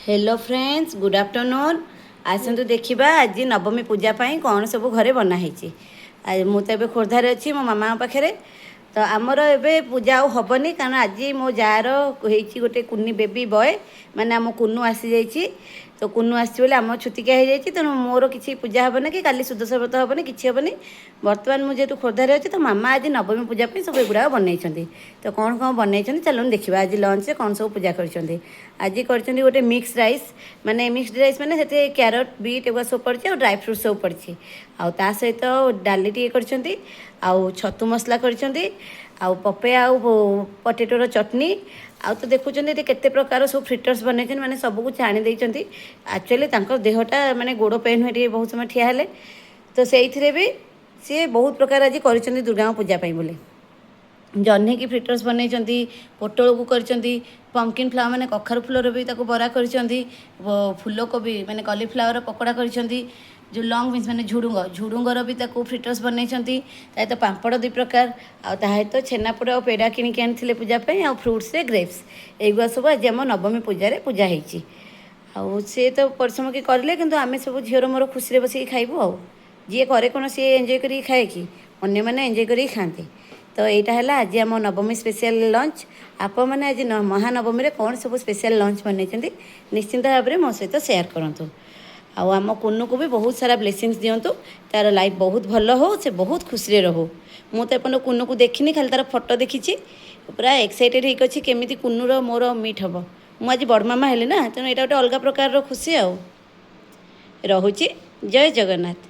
Hello friends, good afternoon. आसतु देखा आज नवमी पूजा कौन सब घरे बनाई। मुझे खोर्धार अच्छी मो मामा पाखे। तो आमर ए पूजा हेनी कारण आज मो जार गोटे कुनी बेबी बॉय माने आम कुनू आसी जाइए। तो कुनू आसी आम छुतिकिया हो जाए तेणु मोर किसी पूजा हेनी कि काली सुदशा व्रत हेनी कि हेनी। बर्तमान मुझे खोर्धार अच्छी तो मामा आज नवमी पूजा सब एगुड़ा बनई। तो कौन कौन बनई चलो देखा आज लंच कौन सब पूजा कर। आज कर गोटे मिक्स राइस माने मिक्स राइस माने से क्यारट बीट एगुआ सब पड़ी और ड्राई फ्रुट सब पड़ी। आ सहित डाली टे कर छतु मसला कर पपे आउ पटेटोर चटनी आ तो देखुं केते प्रकार सब फ्रिटर्स बनई माने सबको छाणी देती। एक्चुअली देहटा माने गोड़ पेन हुए बहुत समय ठिया हेले तो से भी सी बहुत प्रकार आज कर दुर्गा पूजा बोले। जह्नी की फ्रिटर्स बनई पोटल को कर पंकिन फ्लावर माने कखारु फूलर भी बरा कर फूल कोबी माने कॉलीफ्लावर पकोड़ा कर जो लंग बीन्स माने झुडुंगर भी फ्रिटर्स बनई। तो पापड़ दुई प्रकार तो छेनापोड़ और पेड़ा किणिक आनी पूजापी आ फ्रुट्स ग्रेप्स एगुआ सब आज आम नवमी पूजा पूजा होती। सी तो परिश्रम कि करें कि आम सब झीर मोर खुशी बस खाइबू आ जी करे कौन सी एंजय कर खाए कि अन्य मैंने एंजय कर खाते। तो यहाँ है आज आम नवमी स्पेशल लंच। आप मैंने आज महानवमी में कौन सब स्पेशल लंच बनई निश्चिंत भाव में मो सहित सेयार करूँ। आम कुनू को भी बहुत सारा ब्लेसिंग्स दिंतु तार लाइफ बहुत भल हो से बहुत खुशी रो। मु तो अपन कुनू को देखनी खाली तार फोटो देखी पूरा एक्साइटेड होकर केमी कुनूर मोर मीट हम मुझे बड़ मामा हेली ना तेणु यहाँ गोटे अलग प्रकार खुशी रोचे। जय जगन्नाथ।